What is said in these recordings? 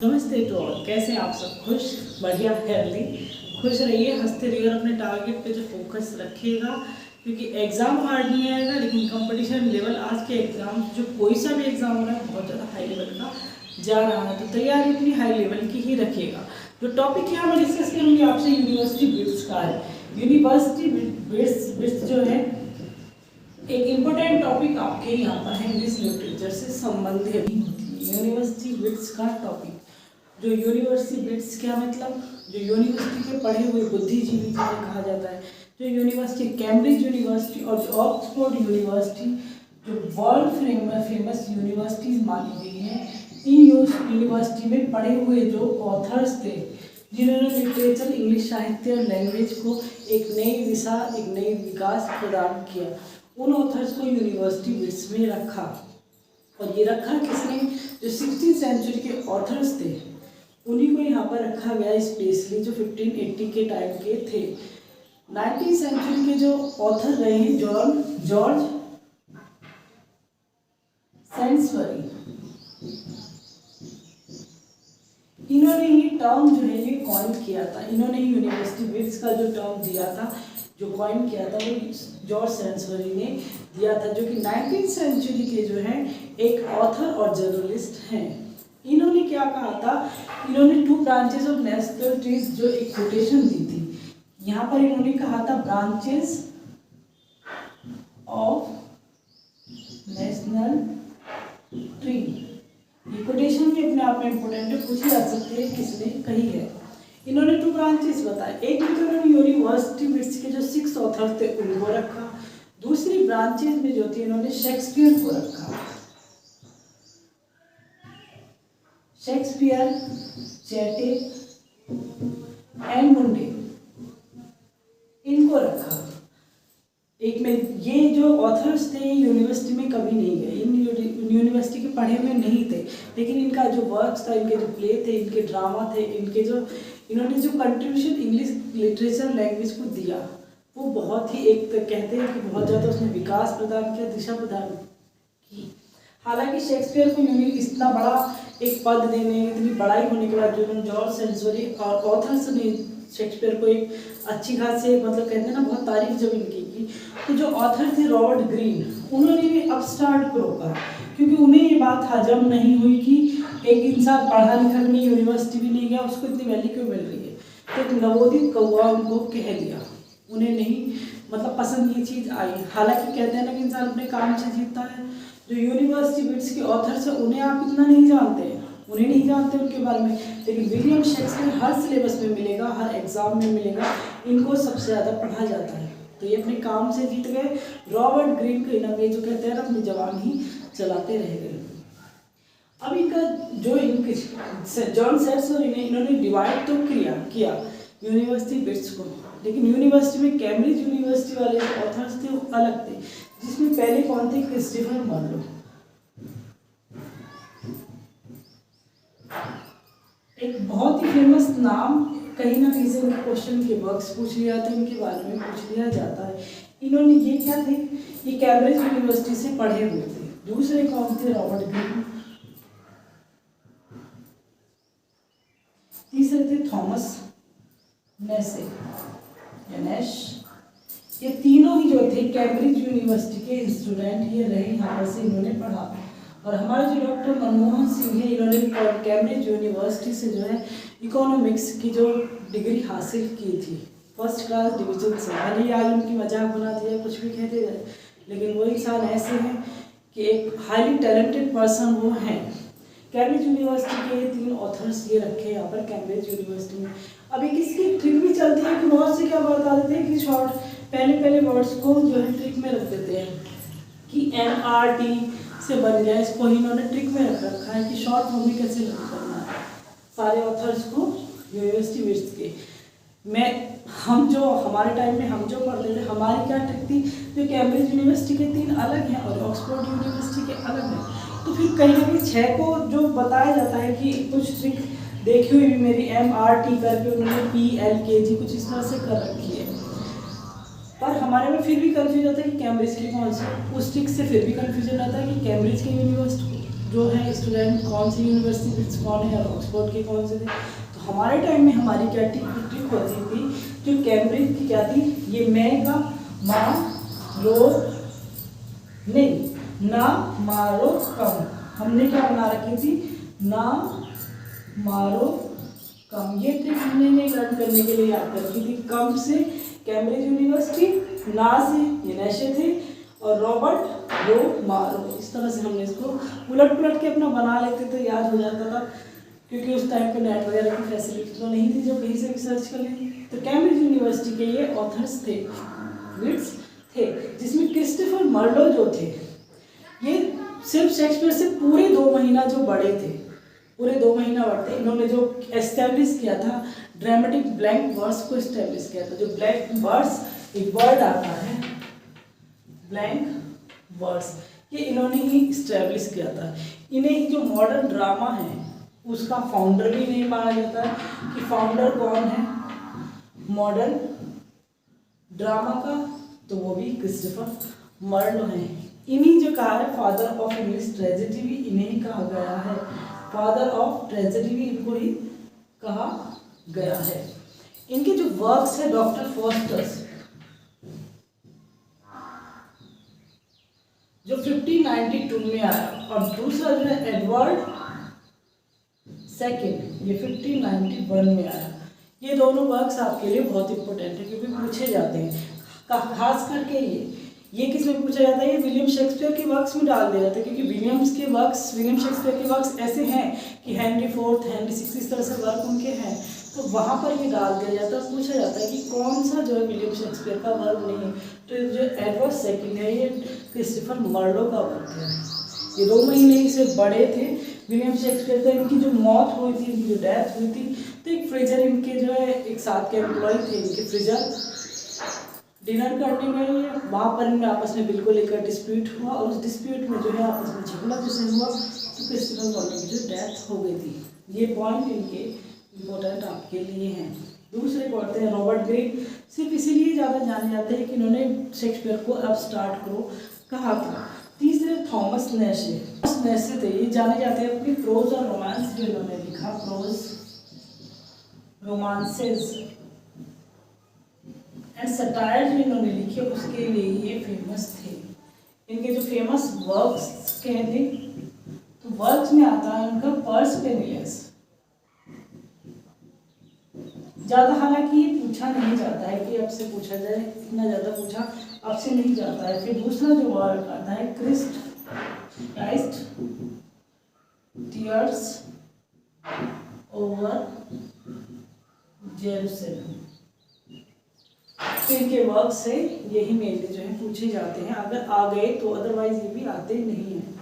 नमस्ते to all. कैसे हैं आप सब? खुश, बढ़िया, हेल्दी। खुश रहिए, हंसते रहिए और अपने टारगेट पे जो फोकस रखिएगा, क्योंकि एग्ज़ाम हार्ड नहीं आएगा लेकिन कंपटीशन लेवल आज के एग्ज़ाम जो कोई सा भी एग्ज़ाम हो रहा है बहुत ज़्यादा हाई लेवल का जा रहा है, तो तैयारी अपनी हाई लेवल की ही रखिएगा। जो टॉपिक यहाँ मैं डिस्कस करूँगी आपसे यूनिवर्सिटी बिट्स का है। यूनिवर्सिटी बिट्स जो है एक इम्पोर्टेंट टॉपिक आपके यहाँ पर है, इंग्लिश लिटरेचर से संबंधित होती है। यूनिवर्सिटी बिट्स का टॉपिक, जो यूनिवर्सिटी बिट्स क्या मतलब, जो यूनिवर्सिटी के पढ़े हुए बुद्धिजीवी जिन्हें कहा जाता है, जो यूनिवर्सिटी कैम्ब्रिज यूनिवर्सिटी और जो ऑक्सफोर्ड यूनिवर्सिटी जो वर्ल्ड फेमस यूनिवर्सिटीज मानी गई हैं, इन यूनिवर्सिटी में पढ़े हुए जो ऑथर्स थे जिन्होंने लिटरेचर, इंग्लिश साहित्य और लैंग्वेज को एक नई दिशा, एक नई विकास प्रदान किया, उन ऑथर्स को यूनिवर्सिटी बिट्स में रखा। और ये रखा किसने? जो 16वीं सेंचुरी के ऑथर्स थे उन्हीं को यहाँ पर रखा गया स्पेशली, जो 1580 के टाइम के थे। 19वीं सेंचुरी के जो ऑथर रहे हैं जॉर्ज सैलिसबरी, इन्होंने ये टर्म जो है ये कॉइन किया था। इन्होंने यूनिवर्सिटी बिट्स का जो टर्म दिया था, जो कॉइन किया था, वो जॉर्ज सैलिसबरी ने दिया था, जो कि 19वीं सेंचुरी के जो हैं एक ऑथर और जर्नलिस्ट हैं। इन्होंने क्या कहा था? इन्होंने 2 ब्रांचेस ऑफ नेशनल ट्रीज जो एक कोटेशन दी थी। यहाँ पर इन्होंने कहा था ब्रांचेस ऑफ नेशनल ट्री। ये कोटेशन भी अपने आप में इम्पोर्टेंट है, पूछी जा सकती है किसने कही है। इन्होंने 2 ब्रांचेस बताए। एक में तो इन्होंने यूनिवर्सिटी बिट्स के जो 6 ऑथर थे उनको रखा। दूसरी ब्रांचेस में जो थी इन्होंने शेक्सपियर को रखा। शेक्सपियर, चैटे एंड मुंडे, इनको रखा। एक में ये जो ऑथर्स थे यूनिवर्सिटी में कभी नहीं गए, इन यूनिवर्सिटी के पढ़े हुए नहीं थे, लेकिन इनका जो वर्क्स था, इनके जो प्ले थे, इनके ड्रामा थे, इनके जो इन्होंने जो कंट्रीब्यूशन इंग्लिश लिटरेचर लैंग्वेज को दिया, वो बहुत ही एक कहते हैं कि बहुत ज़्यादा उसने विकास प्रदान किया, दिशा प्रदान की। हालांकि शेक्सपियर को इतना बड़ा एक पद देने, इतनी बड़ाई होने के बाद जो जॉर्ज सैलिसबरी और ऑथर्स ने शेक्सपियर को एक अच्छी खासी मतलब कहते हैं ना बहुत तारीफ जब इनकी की, तो जो ऑथर थे रॉबर्ट ग्रीन, उन्होंने भी अपस्टार्ट को रोका, क्योंकि उन्हें ये बात हजम नहीं हुई कि एक इंसान पढ़ा लिखा नहीं, यूनिवर्सिटी भी नहीं गया, उसको इतनी वैल्यू क्यों मिल रही है। तो एक नवोदित कौवा उनको कह दिया, उन्हें नहीं मतलब पसंद ये चीज़ आई। हालांकि कहते हैं ना कि इंसान अपने काम से जीतता है। जो यूनिवर्सिटी बिट्स के ऑथर्स हैं उन्हें आप इतना नहीं जानते, उन्हें नहीं जानते उनके बारे में, लेकिन विलियम शेक्सपियर हर सिलेबस में मिलेगा, हर एग्जाम में मिलेगा, इनको सबसे ज़्यादा पढ़ा जाता है। तो ये अपने काम से जीत गए। रॉबर्ट ग्रीन को इन्होंने जो कहते हैं ना अपनी जवान ही चलाते रह गए। अब इनका जो इनके जॉन सैलिसबरी ने इन्होंने डिवाइड तो किया यूनिवर्सिटी बिट्स को, लेकिन यूनिवर्सिटी में कैम्ब्रिज यूनिवर्सिटी वाले जो ऑथर्स थे वो अलग थे, जिसमें पहले कौन थे? Christopher Marlowe. एक बहुत ही फेमस नाम, कहीं ना कहीं से उनके क्वेश्चन के वर्क्स पूछ लिया जाते हैं, उनके बारे में पूछ लिया जाता है। इन्होंने ये क्या थे? ये कैम्ब्रिज यूनिवर्सिटी से पढ़े हुए थे। दूसरे कौन थे? Robert Greene. तीसरे थे थॉमस नैश। ये तीनों ही जो थे कैम्ब्रिज यूनिवर्सिटी के स्टूडेंट ये रहे, यहाँ पर से इन्होंने पढ़ा। और हमारे जो डॉक्टर मनमोहन सिंह है, इन्होंने कैम्ब्रिज यूनिवर्सिटी से जो है इकोनॉमिक्स की जो डिग्री हासिल की थी, फर्स्ट क्लास डिवीजन से। भले ही आज उनकी मजाक बना दिया, कुछ भी कहते गए, लेकिन वो इंसान ऐसे हैं कि एक हाईली टैलेंटेड पर्सन वो हैं। कैम्ब्रिज यूनिवर्सिटी के 3 ऑथर्स ये रखे यहाँ पर कैम्ब्रिज यूनिवर्सिटी में। अभी किसकी ट्रिक भी चलती है कि बहुत से क्या बता देते हैं कि शॉर्ट पहले वर्ड्स को जो है ट्रिक में रख देते हैं कि MRT से बन गया, इसको ही इन्होंने ट्रिक में रख रखा है कि शॉर्ट फॉर्म में कैसे करना है सारे ऑथर्स को यूनिवर्सिटी बिट्स के। हम जो हमारे टाइम में हम जो पढ़ते थे, हमारी क्या ट्रिक थी? जो कैम्ब्रिज यूनिवर्सिटी के 3 अलग हैं और ऑक्सफोर्ड यूनिवर्सिटी के अलग हैं, तो फिर कहीं ना कहीं 6 को जो बताया जाता है कि कुछ ट्रिक देखी हुई भी मेरी MRT करके उन्होंने PLKG कुछ इस तरह से कर रखी है, पर हमारे में फिर भी कन्फ्यूज होता है कि कैम्ब्रिज की कौन सी, उस ट्रिक से फिर भी कन्फ्यूजन आता है कि कैम्ब्रिज की यूनिवर्सिटी जो है स्टूडेंट कौन सी यूनिवर्सिटी कौन है और ऑक्सफोर्ड के कौन से थे। तो हमारे टाइम में हमारी क्या ट्रिक होती थी, जो कैम्ब्रिज की क्या थी, ये मैं का मारो नहीं ना मारो कम, हमने क्या बना रखी थी, ना मारो कम, ये ट्रिक हमने लर्न करने के लिए याद कर रखी थी। कम से कैम्ब्रिज यूनिवर्सिटी, ना से ये नशे थे, और रॉबर्ट रो मारो, इस तरह से हमने इसको उलट पुलट के अपना बना लेते थे, याद हो जाता था, क्योंकि उस टाइम पे नेट वगैरह की फैसिलिटी तो नहीं थी जो कहीं से भी सर्च कर लें। तो कैम्ब्रिज यूनिवर्सिटी के ये ऑथर्स थे, विट्स थे, जिसमें क्रिस्टोफर मर्लो जो थे, ये सिर्फ शेक्सपियर से पूरे 2 महीना जो बड़े थे, पूरे 2 महीना बढ़ते, इन्होंने जो एस्टेब्लिश किया था ड्रामेटिक ब्लैंक वर्स को एस्टेब्लिश किया था। जो ब्लैंक वर्स एक वर्ड आता है, ब्लैंक वर्स, ये इन्होंने ही एस्टेब्लिश किया था। इन्हें जो मॉडर्न ड्रामा है उसका फाउंडर भी नहीं माना जाता है कि फाउंडर कौन है मॉडर्न ड्रामा का, तो वो भी क्रिस्टोफर मर्लो है। इन्हीं जो कहा है फादर ऑफ इंग्लिश ट्रेजेडी भी इन्हें ही कहा गया है, फादर ऑफ ट्रेजेडी भी इनको ही कहा गया है। इनके जो वर्क्स है डॉक्टर फॉस्टर्स, जो 1592 में आया, और दूसरा जो है एडवर्ड सेकेंड, ये 1591 में आया। ये दोनों वर्क्स आपके लिए बहुत इंपॉर्टेंट है क्योंकि पूछे जाते हैं, खास करके ये किस में पूछा जाता है, ये विलियम शेक्सपियर के वर्क्स में डाल दिया जाता है, क्योंकि विलियम शेक्सपियर के वर्क्स ऐसे हैं कि हेनरी फोर्थ, हेनरी सिक्स, इस तरह से वर्क उनके हैं, तो वहाँ पर ये डाल दिया जाता है। पूछा जाता है कि कौन सा जो है विलियम शेक्सपियर का वर्क नहीं है, तो जो एडवर्ड सेकेंड है ये क्रिस्टोफर मर्लो का वर्क है। ये 2 महीने से बड़े थे विलियम शेक्सपियर का। इनकी जो मौत हुई थी, इनकी जो डेथ हुई थी, तो एक फ्रीजर इनके जो है एक साथ के एम्प्लॉय थे, इनके फ्रीजर डिनर करने गए हैं, वहाँ पर इनमें आपस में बिल्कुल एक डिस्प्यूट हुआ, और उस डिस्प्यूट में जो है आपस में झगड़ा जैसे हुआ, तो क्रिस्टोफर मर्लो की जो डेथ हो गई थी। ये पॉइंट इनके इम्पोर्टेंट आपके लिए हैं। दूसरे पढ़ते हैं रॉबर्ट ग्रीन, सिर्फ इसीलिए ज़्यादा जाने जाते हैं कि इन्होंने शेक्सपियर को अब स्टार्ट करो कहा था। तीसरे थॉमस नेशे थे, ये जाने जाते हैं अपनी प्रोज और रोमांस जो इन्होंने लिखा, प्रोज रोमांसेस एंड सटायर जो इन्होंने लिखे, उसके लिए ये फेमस थे। इनके जो फेमस वर्क्स कहते, तो वर्क्स में आता है उनका पर्स पेनिलेस। ज़्यादा हालांकि ये पूछा नहीं जाता है कि अब से पूछा जाए, इतना ज़्यादा पूछा अब से नहीं जाता है। फिर दूसरा जो वर्ड आता है क्राइस्ट टीयर्स ओवर जेरूसलम। इनके वर्क से यही मेनली जो है पूछे जाते हैं, अगर आ गए तो, अदरवाइज ये भी आते नहीं हैं।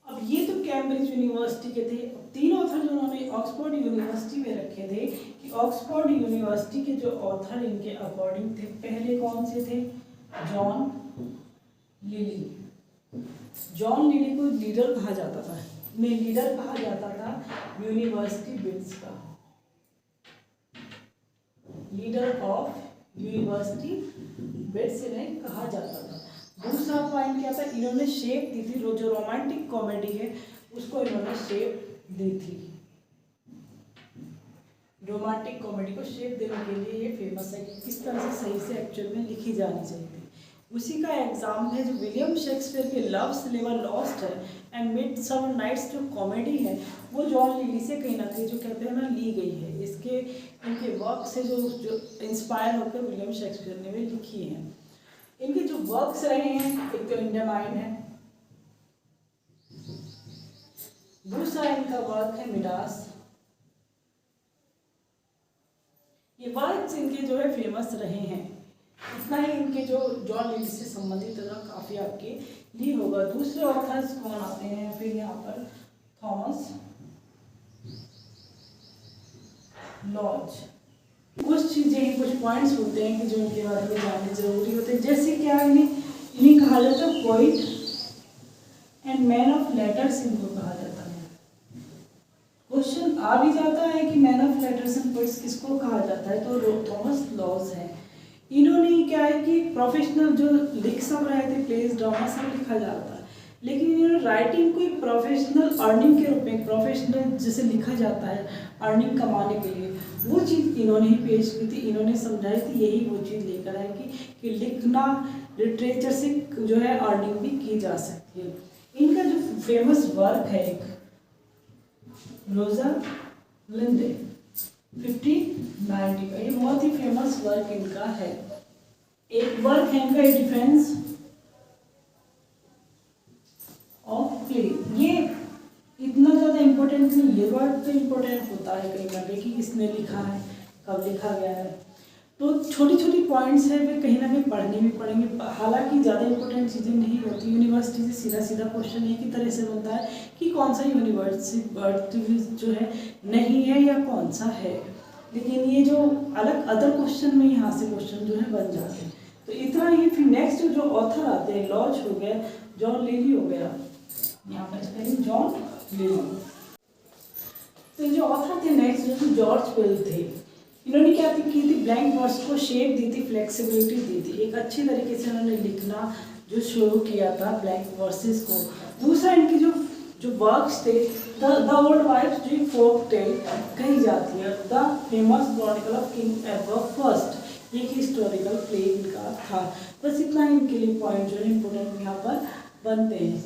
अब ये तो कैम्ब्रिज यूनिवर्सिटी के थे। अब 3 ऑथर जो उन्होंने ऑक्सफोर्ड यूनिवर्सिटी में रखे थे, कि ऑक्सफोर्ड यूनिवर्सिटी के जो ऑथर इनके अकॉर्डिंग थे, पहले कौन से थे, जॉन लिली। जॉन लिली को लीडर कहा जाता था, लीडर कहा जाता था यूनिवर्सिटी बिट्स का, लीडर ऑफ यूनिवर्सिटी बिट्स इन्हें कहा जाता था। दूसरा पॉइंट क्या था, इन्होंने शेप दी थी, जो रोमांटिक कॉमेडी है उसको इन्होंने शेप दी थी। रोमांटिक कॉमेडी को शेप देने के लिए ये फेमस है कि किस तरह से सही से एक्चुअल में लिखी जानी चाहिए। उसी का एग्जाम्पल है जो विलियम शेक्सपियर के लव स्लीवर लॉस्ट है एंड मिडसमर नाइट्स जो कॉमेडी है, वो जॉन लिली से कहीं ना कहीं जो कहते हैं ना ली गई है। इसके इनके वर्क से जो इंस्पायर होकर विलियम शेक्सपियर ने भी लिखी है। इनके जो वर्क्स रहे हैं, एक तो इंडियन है, दूसरा इनका वर्क है मिडास। ये वर्क्स इनके जो है फेमस रहे हैं। इतना ही इनके जो जॉन लिली से संबंधित काफ़ी आपके लिए होगा। दूसरे ऑथर्स कौन आते हैं फिर यहाँ पर, थॉमस लॉज। कुछ चीज़ें, कुछ पॉइंट्स होते हैं कि जो इनके बारे में जानने जरूरी होते हैं, जैसे क्या इन्हें कहा जाता है poet and man of letters, इनको कहा जाता है। क्वेश्चन आ भी जाता है कि man of letters and poets किसको कहा जाता है, तो थॉमस लॉज है। इन्होंने क्या है कि प्रोफेशनल जो लिख सब रहे थे, प्लेस ड्रामा सब लिखा जाता है, लेकिन इन्होंने राइटिंग को एक प्रोफेशनल अर्निंग के रूप में, प्रोफेशनल जैसे लिखा जाता है अर्निंग कमाने के लिए, वो चीज़ इन्होंने ही पेश की थी, इन्होंने समझाई थी, यही वो चीज़ लेकर आए कि लिखना लिटरेचर से जो है अर्निंग भी की जा सकती है। इनका जो फेमस वर्क है एक रोज़ालिंड 1590 का, ये बहुत ही फेमस वर्क इनका है। एक वर्क है इनका डिफेंस ऑफ प्ले, ये इतना ज़्यादा इम्पोर्टेंट नहीं, ये वर्ड तो इम्पोर्टेंट होता है कहीं ना कहीं कि किसने लिखा है, कब लिखा गया है, तो छोटी छोटी पॉइंट्स है वे कहीं ना कहीं पढ़ने भी पड़ेंगे। हालांकि ज़्यादा इंपॉर्टेंट चीज़ें नहीं होती, यूनिवर्सिटी से सीधा सीधा क्वेश्चन एक ही तरह से बनता है कि कौन सा यूनिवर्सिटी जो है नहीं है या कौन सा है, लेकिन ये जो अलग अदर क्वेश्चन में यहाँ से क्वेश्चन जो है बन जाते हैं। तो इतना ही, फिर नेक्स्ट जो ऑथर आते हैं, लॉज हो गया, जॉन लिली हो गया, यहाँ पर स्पेलिंग जॉन लिली। तो जो ऑथर थे नेक्स्ट जो जॉर्ज पेल थे, इन्होंने क्या की थी, ब्लैंक वर्ड्स को शेप दी थी, फ्लेक्सिबिलिटी दी थी, एक अच्छी तरीके से उन्होंने लिखना जो शुरू किया था ब्लैंक वर्सेस को। दूसरा इनकी जो वर्क्स थे, द ओल्ड वाइफ जो फोक टेल कही जाती है, the famous Chronicle of king Edward first, ये हिस्टोरिकल प्ले इनका था। बस इतना ही इनके लिए पॉइंट जो है इम्पोर्टेंट यहाँ पर बनते हैं।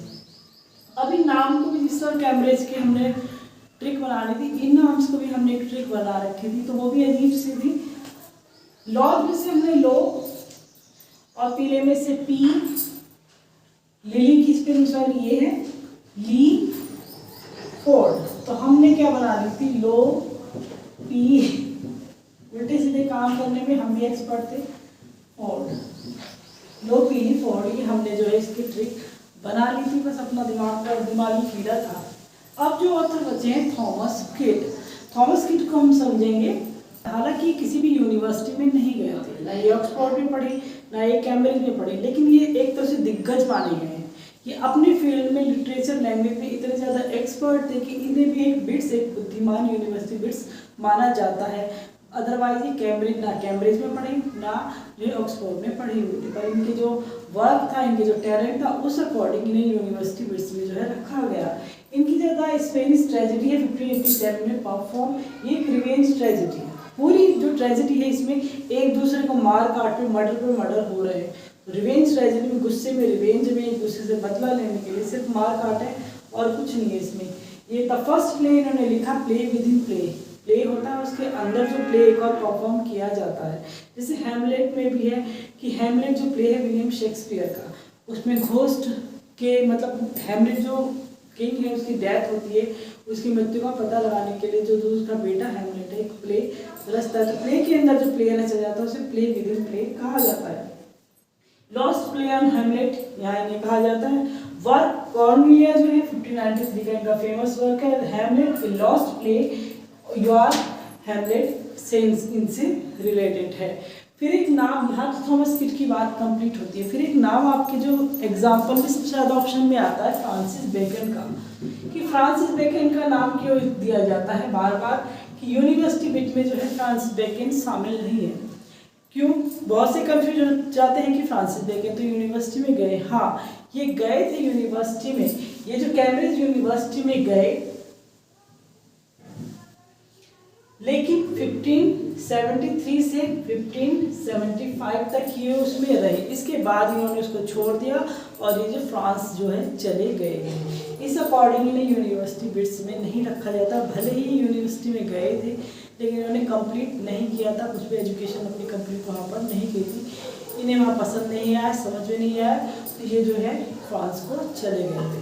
अभी नाम को भी जिस तरह कैम्ब्रिज के हमने ट्रिक बनानी थी, इन नाम्स को भी हमने एक ट्रिक बना रखी थी, तो वो भी अजीब सी थी। लॉज में से हमने लो और पीले में से पी, लिली की स्पेलिंग ये है ली फोर्ड, तो हमने क्या बना ली थी, लो पी, उल्टे सीधे काम करने में हम भी एक्सपर्ट थे, फोर्ड, लो पी फोर्ड, ये हमने जो है इसकी ट्रिक बना ली थी, बस अपना दिमाग का दिमागी कीड़ा था। अब जो ऑथर बचे हैं थॉमस किट, थॉमस किट को हम समझेंगे। हालांकि किसी भी यूनिवर्सिटी में नहीं गए थे, ना ये ऑक्सफोर्ड में पढ़े, ना ये कैम्ब्रिज में पढ़े, लेकिन ये एक तरह से दिग्गज माने गए हैं। ये अपने फील्ड में लिटरेचर लैंग्वेज में इतने ज़्यादा एक्सपर्ट थे कि इन्हें भी एक बिट्स, एक बुद्धिमान यूनिवर्सिटी बिट्स माना जाता है। अदरवाइज ये कैम्ब्रिज में पढ़े, ना ये ऑक्सफोर्ड में पढ़ी हुई थी, पर इनके जो वर्क था, इनके जो टैलेंट था, उस अकॉर्डिंग इन्हें यूनिवर्सिटी बिट्स में जो है रखा गया। इनकी ज़्यादा स्पेनिश ट्रेजेडी है 1587 में परफॉर्म, ये एक रिवेंज ट्रेजेडी है। पूरी जो ट्रेजेडी है इसमें एक दूसरे को मार काट पे मर्डर हो रहे हैं। रिवेंज ट्रेजेडी में गुस्से में, रिवेंज में एक दूसरे से बदला लेने के लिए सिर्फ मार काट है और कुछ नहीं है इसमें। ये द फर्स्ट प्ले इन्होंने लिखा, प्ले विद इन प्ले होता है, उसके अंदर जो प्ले एक और परफॉर्म किया जाता है। जैसे हैमलेट में भी है कि हैमलेट जो प्ले है विलियम शेक्सपियर का, उसमें घोस्ट के मतलब हैमलेट जो किंग है उसकी डेथ होती है, उसकी मृत्यु का पता लगाने के लिए जो उसका बेटा हैमलेट है एक प्ले रचता है, तो प्ले के अंदर जो प्ले रचा जाता है उसे प्ले विद इन प्ले कहा जाता है। लॉस्ट प्ले ऑन हैमलेट यहाँ इन्हें कहा जाता है। वर्क कॉर्नेलिया जो है 1593 का इनका फेमस वर्क है, Hamlet lost play, your Hamlet sense इनसे रिलेटेड है। फिर एक नाम, यहाँ तो थॉमस किट की बात कंप्लीट होती है, फिर एक नाम आपके जो एग्जाम्पल में सबसे ज़्यादा ऑप्शन में आता है फ्रांसिस बेकन का, कि फ्रांसिस बेकन का नाम क्यों दिया जाता है बार बार, कि यूनिवर्सिटी बिट में जो है फ्रांसिस बेकन शामिल नहीं है। क्यों? बहुत से कंफ्यूज हो जाते हैं कि फ्रांसिस बेकन तो यूनिवर्सिटी में गए, हाँ ये गए थे यूनिवर्सिटी में, ये जो कैम्ब्रिज यूनिवर्सिटी में गए, लेकिन 1573 से 1575 तक ये उसमें रहे, इसके बाद इन्होंने उसको छोड़ दिया और ये जो फ्रांस जो है चले गए। इस अकॉर्डिंग इन्हें यूनिवर्सिटी बिट्स में नहीं रखा जाता, भले ही यूनिवर्सिटी में गए थे लेकिन इन्होंने कंप्लीट नहीं किया था, कुछ भी एजुकेशन अपनी कंप्लीट वहाँ पर नहीं की थी, इन्हें वहाँ पसंद नहीं आया, समझ में नहीं आया, तो ये जो है फ्रांस को चले गए थे।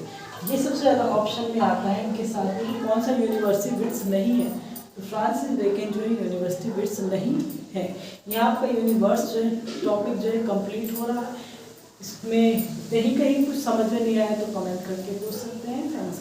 ये सबसे ज़्यादा ऑप्शन में आता है इनके साथ में कौन सा यूनिवर्सिटी बिट्स नहीं है, तो फ्रांसिस बेकन जो है यूनिवर्सिटी बिट्स नहीं है। यहाँ पर यूनिवर्स जो है टॉपिक जो है कंप्लीट हो रहा है, इसमें कहीं कुछ समझ में नहीं आया तो कमेंट करके पूछ सकते हैं। थैंक्स।